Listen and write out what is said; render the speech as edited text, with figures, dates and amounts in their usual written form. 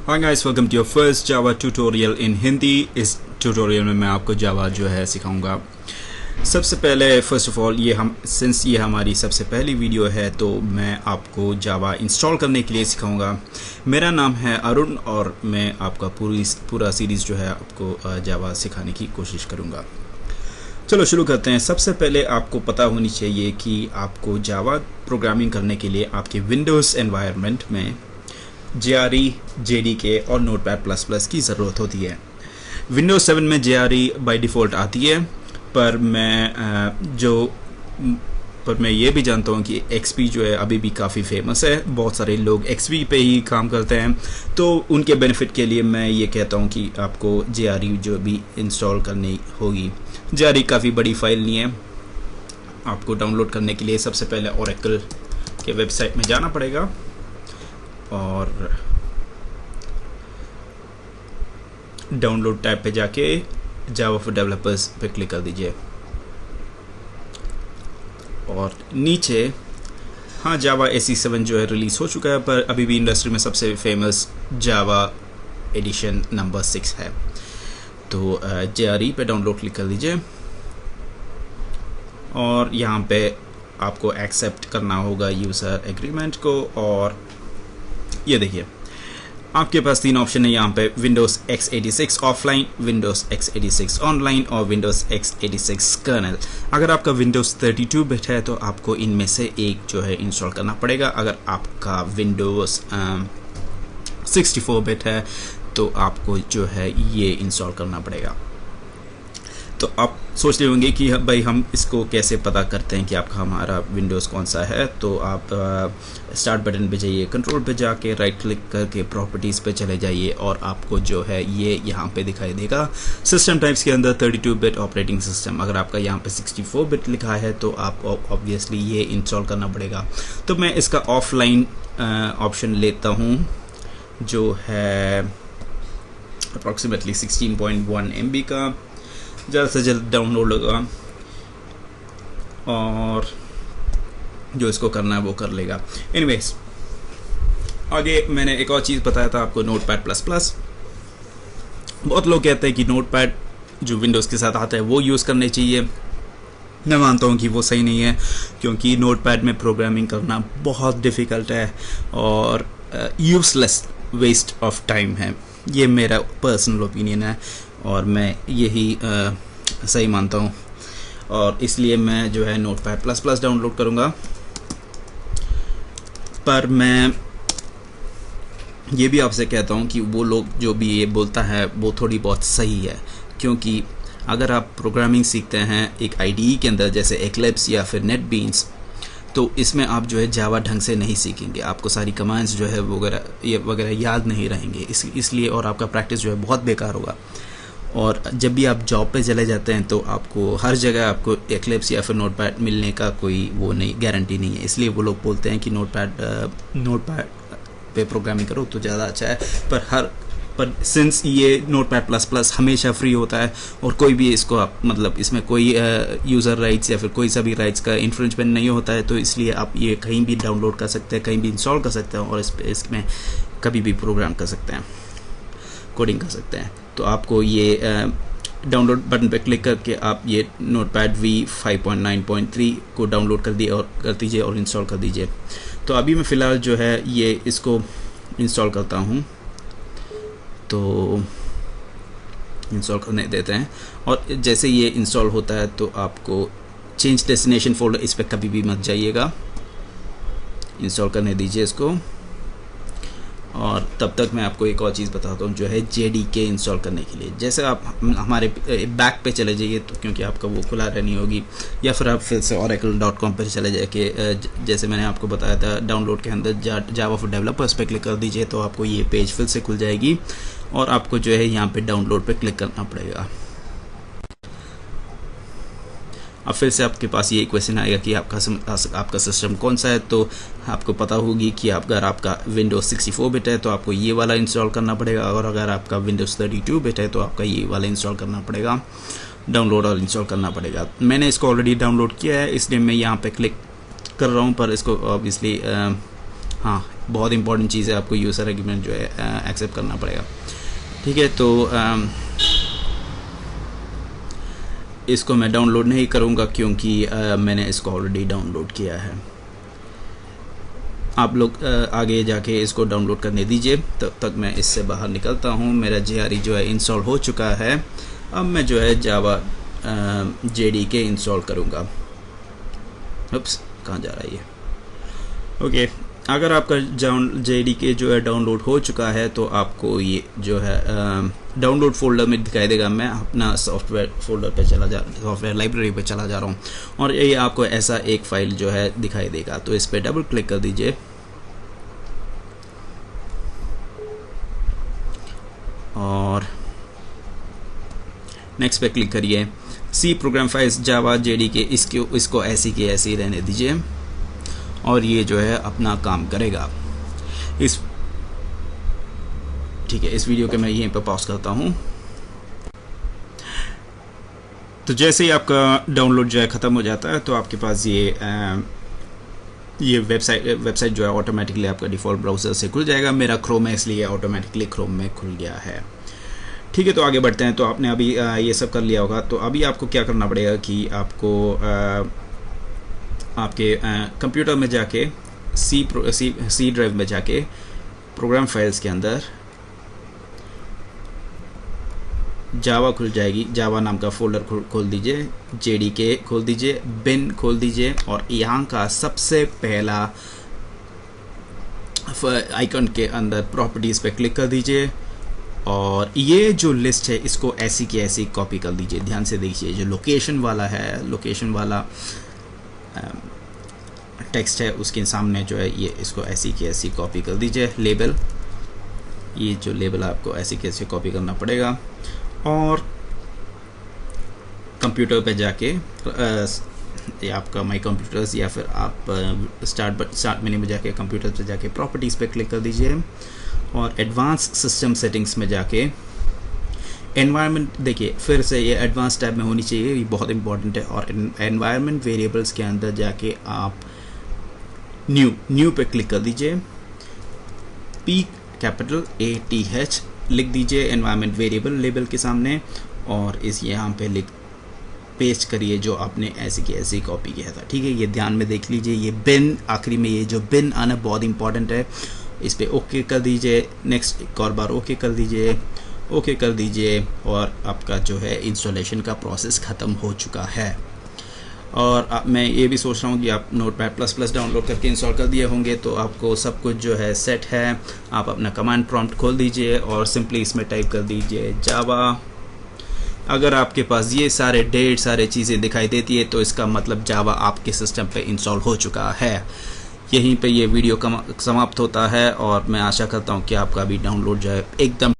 Hi guys, welcome to your first Java tutorial in Hindi. इस tutorial में मैं आपको जावा जो है सिखाऊंगा। सबसे पहले फर्स्ट ऑफ ऑल ये हमारी सबसे पहली वीडियो है तो मैं आपको जावा इंस्टॉल करने के लिए सिखाऊंगा। मेरा नाम है अरुण और मैं आपका पूरा सीरीज़ जो है आपको जावा सिखाने की कोशिश करूंगा। चलो शुरू करते हैं। सबसे पहले आपको पता होनी चाहिए कि आपको जावा प्रोग्रामिंग करने के लिए आपके विंडोज़ एनवायरनमेंट में JRE, JDK और Notepad++ की ज़रूरत होती है। विंडोज़ 7 में JRE बाय डिफ़ॉल्ट आती है, पर मैं ये भी जानता हूँ कि XP जो है अभी भी काफ़ी फेमस है। बहुत सारे लोग XP पे ही काम करते हैं, तो उनके बेनिफिट के लिए मैं ये कहता हूँ कि आपको JRE जो भी इंस्टॉल करनी होगी। JRE काफ़ी बड़ी फाइल नहीं है। आपको डाउनलोड करने के लिए सबसे पहले ओरेकल के वेबसाइट में जाना पड़ेगा और डाउनलोड टैब पे जाके जावा फॉर डेवलपर्स पे क्लिक कर दीजिए और नीचे जावा SE7 जो है रिलीज़ हो चुका है, पर अभी भी इंडस्ट्री में सबसे फेमस जावा एडिशन नंबर 6 है। तो JRE पे डाउनलोड क्लिक कर दीजिए और यहाँ पे आपको एक्सेप्ट करना होगा यूज़र एग्रीमेंट को। और ये देखिए, आपके पास 3 ऑप्शन है यहाँ पे: Windows x86 offline, Windows x86 online और विंडोज़ x86 कर्नल। अगर आपका विंडोज़ 32 बिट है तो आपको इनमें से एक जो है इंस्टॉल करना पड़ेगा। अगर आपका विंडोज़ 64 बिट है तो आपको जो है ये इंस्टॉल करना पड़ेगा। तो आप सोच रहे होंगे कि भाई हम इसको कैसे पता करते हैं कि आपका हमारा विंडोज़ कौन सा है। तो आप स्टार्ट बटन पे जाइए, कंट्रोल पे जाके राइट क्लिक करके प्रॉपर्टीज़ पे चले जाइए और आपको जो है ये यहाँ पे दिखाई देगा सिस्टम टाइप्स के अंदर 32 बिट ऑपरेटिंग सिस्टम। अगर आपका यहाँ पे 64 बिट लिखा है तो आप ऑब्वियसली ये इंस्टॉल करना पड़ेगा। तो मैं इसका ऑफलाइन ऑप्शन लेता हूँ जो है अप्रॉक्सीमेटली 16.1 MB का। जल्द से जल्द डाउनलोड होगा और जो इसको करना है वो कर लेगा। एनीवेज, आगे मैंने एक और चीज़ बताया था आपको, Notepad++। बहुत लोग कहते हैं कि नोटपैड जो विंडोज़ के साथ आता है वो यूज़ करने चाहिए। मैं मानता हूँ कि वो सही नहीं है, क्योंकि नोटपैड में प्रोग्रामिंग करना बहुत डिफ़िकल्ट है और यूज़लेस वेस्ट ऑफ टाइम है। ये मेरा पर्सनल ओपिनियन है और मैं यही सही मानता हूँ, और इसलिए मैं जो है Notepad++ डाउनलोड करूँगा। पर मैं ये भी आपसे कहता हूँ कि वो लोग जो भी ये बोलता है वो थोड़ी बहुत सही है, क्योंकि अगर आप प्रोग्रामिंग सीखते हैं एक IDE के अंदर जैसे Eclipse या फिर NetBeans, तो इसमें आप जो है जावा ढंग से नहीं सीखेंगे। आपको सारी कमांड्स जो है वगैरह याद नहीं रहेंगे, इसलिए और आपका प्रैक्टिस जो है बहुत बेकार होगा। और जब भी आप जॉब पे चले जाते हैं तो आपको हर जगह आपको Eclipse या फिर नोटपैड मिलने का कोई वो नहीं, गारंटी नहीं है। इसलिए वो लोग बोलते हैं कि नोटपैड पे प्रोग्रामिंग करो तो ज़्यादा अच्छा है। पर सिंस ये Notepad++ हमेशा फ्री होता है और कोई भी इसको मतलब इसमें कोई यूज़र राइट्स या फिर कोई सा भी राइट्स का इन्फ्रिंजमेंट नहीं होता है, तो इसलिए आप ये कहीं भी डाउनलोड कर सकते हैं, कहीं भी इंस्टॉल कर सकते हैं और इसमें कभी भी प्रोग्राम कर सकते हैं, कोडिंग कर सकते हैं। तो आपको ये डाउनलोड बटन पे क्लिक करके आप ये Notepad V 5.9.3 को डाउनलोड कर दीजिए और इंस्टॉल कर दीजिए। तो अभी मैं फ़िलहाल जो है ये इसको इंस्टॉल करता हूँ, तो इंस्टॉल करने देते हैं। और जैसे ये इंस्टॉल होता है तो आपको चेंज डेस्टिनेशन फोल्डर, इस पर कभी भी मत जाइएगा, इंस्टॉल करने दीजिए इसको। और तब तक मैं आपको एक और चीज़ बताता हूँ जो है JDK इंस्टॉल करने के लिए। जैसे आप हमारे बैक पे चले जाइए, तो क्योंकि आपका वो खुला रहनी होगी, या फिर आप फिर से oracle.com पर चले जाके जैसे मैंने आपको बताया था डाउनलोड के अंदर जावा फॉर डेवलपर्स पे क्लिक कर दीजिए, तो आपको ये पेज फिर से खुल जाएगी और आपको जो है यहाँ पे डाउनलोड पे क्लिक करना पड़ेगा। अब फिर से आपके पास ये क्वेश्चन आएगा कि आपका सिस्टम कौन सा है। तो आपको पता होगी कि अगर आपका विंडोज़ 64 बिट है तो आपको ये वाला इंस्टॉल करना पड़ेगा, और अगर आपका विंडोज़ 32 बिट है तो आपका ये वाला इंस्टॉल करना पड़ेगा, डाउनलोड और इंस्टॉल करना पड़ेगा। मैंने इसको ऑलरेडी डाउनलोड किया है, इसलिए मैं यहाँ पे क्लिक कर रहा हूँ, पर इसको ऑब्वियसली बहुत इंपॉर्टेंट चीज़ है, आपको यूज़र एग्रीमेंट जो है एक्सेप्ट करना पड़ेगा। ठीक है, तो इसको मैं डाउनलोड नहीं करूँगा क्योंकि मैंने इसको ऑलरेडी डाउनलोड किया है। आप लोग आगे जाके इसको डाउनलोड करने दीजिए, तब तक मैं इससे बाहर निकलता हूँ। मेरा JRE जो है इंस्टॉल हो चुका है। अब मैं जो है जावा JDK इंस्टॉल करूँगा। उप्स, कहाँ जा रहा है ये? ओके, अगर आपका JDK जो है डाउनलोड हो चुका है तो आपको ये जो है डाउनलोड फोल्डर में दिखाई देगा। मैं अपना सॉफ्टवेयर फोल्डर पे सॉफ्टवेयर लाइब्रेरी पे चला जा रहा हूँ और ये आपको ऐसा एक फाइल जो है दिखाई देगा। तो इस पे डबल क्लिक कर दीजिए और नेक्स्ट पे क्लिक करिए। सी प्रोग्राम फाइल्स जावा JDK इसको ऐसी की ऐसी रहने दीजिए और ये जो है अपना काम करेगा। ठीक है, इस वीडियो के मैं यहीं पर पॉज करता हूँ। तो जैसे ही आपका डाउनलोड जो है ख़त्म हो जाता है तो आपके पास ये वेबसाइट जो है ऑटोमेटिकली आपका डिफ़ॉल्ट ब्राउज़र से खुल जाएगा। मेरा क्रोम है इसलिए ऑटोमेटिकली क्रोम में खुल गया है। ठीक है, तो आगे बढ़ते हैं। तो आपने अभी ये सब कर लिया होगा। तो अभी आपको क्या करना पड़ेगा कि आपको आपके कंप्यूटर में जाके सी ड्राइव में जाके प्रोग्राम फाइल्स के अंदर जावा खुल जाएगी। जावा नाम का फोल्डर खोल दीजिए, JDK खोल दीजिए, बिन खोल दीजिए और यहाँ का सबसे पहला आइकन के अंदर प्रॉपर्टीज़ पे क्लिक कर दीजिए और ये जो लिस्ट है इसको ऐसी की ऐसी कॉपी कर दीजिए। ध्यान से देखिए, जो लोकेशन वाला टेक्स्ट है उसके सामने जो है ये इसको ऐसी की ऐसी कॉपी कर दीजिए। लेबल, ये जो लेबल आपको ऐसी की ऐसी कॉपी करना पड़ेगा और कंप्यूटर पे जाके आपका माई कंप्यूटर्स या फिर आप स्टार्ट मेन्यू में जाके कंप्यूटर पे जाके प्रॉपर्टीज़ पे क्लिक कर दीजिए और एडवांस सिस्टम सेटिंग्स में जाके एनवायरनमेंट, देखिए फिर से ये एडवांस टैब में होनी चाहिए, ये बहुत इंपॉर्टेंट है। और एनवायरनमेंट वेरिएबल्स के अंदर जाके आप न्यू पे क्लिक कर दीजिए, PATH लिख दीजिए एनवायरनमेंट वेरिएबल लेबल के सामने और इस यहाँ पे पेस्ट करिए जो आपने ऐसी की ऐसी कॉपी किया था। ठीक है, ये ध्यान में देख लीजिए। ये बिन, आखिरी में ये जो बिन आना बहुत इंपॉर्टेंट है, इस पे ओके कर दीजिए। नेक्स्ट एक और बार ओके कर दीजिए और आपका जो है इंस्टॉलेशन का प्रोसेस ख़त्म हो चुका है। और मैं ये भी सोच रहा हूँ कि आप Notepad++ डाउनलोड करके इंस्टॉल कर दिए होंगे तो आपको सब कुछ जो है सेट है। आप अपना कमांड प्रॉम्प्ट खोल दीजिए और सिंपली इसमें टाइप कर दीजिए जावा। अगर आपके पास ये ढेर सारे चीज़ें दिखाई देती है तो इसका मतलब जावा आपके सिस्टम पे इंस्टॉल हो चुका है। यहीं पे ये वीडियो समाप्त होता है और मैं आशा करता हूँ कि आपका भी डाउनलोड जो है एकदम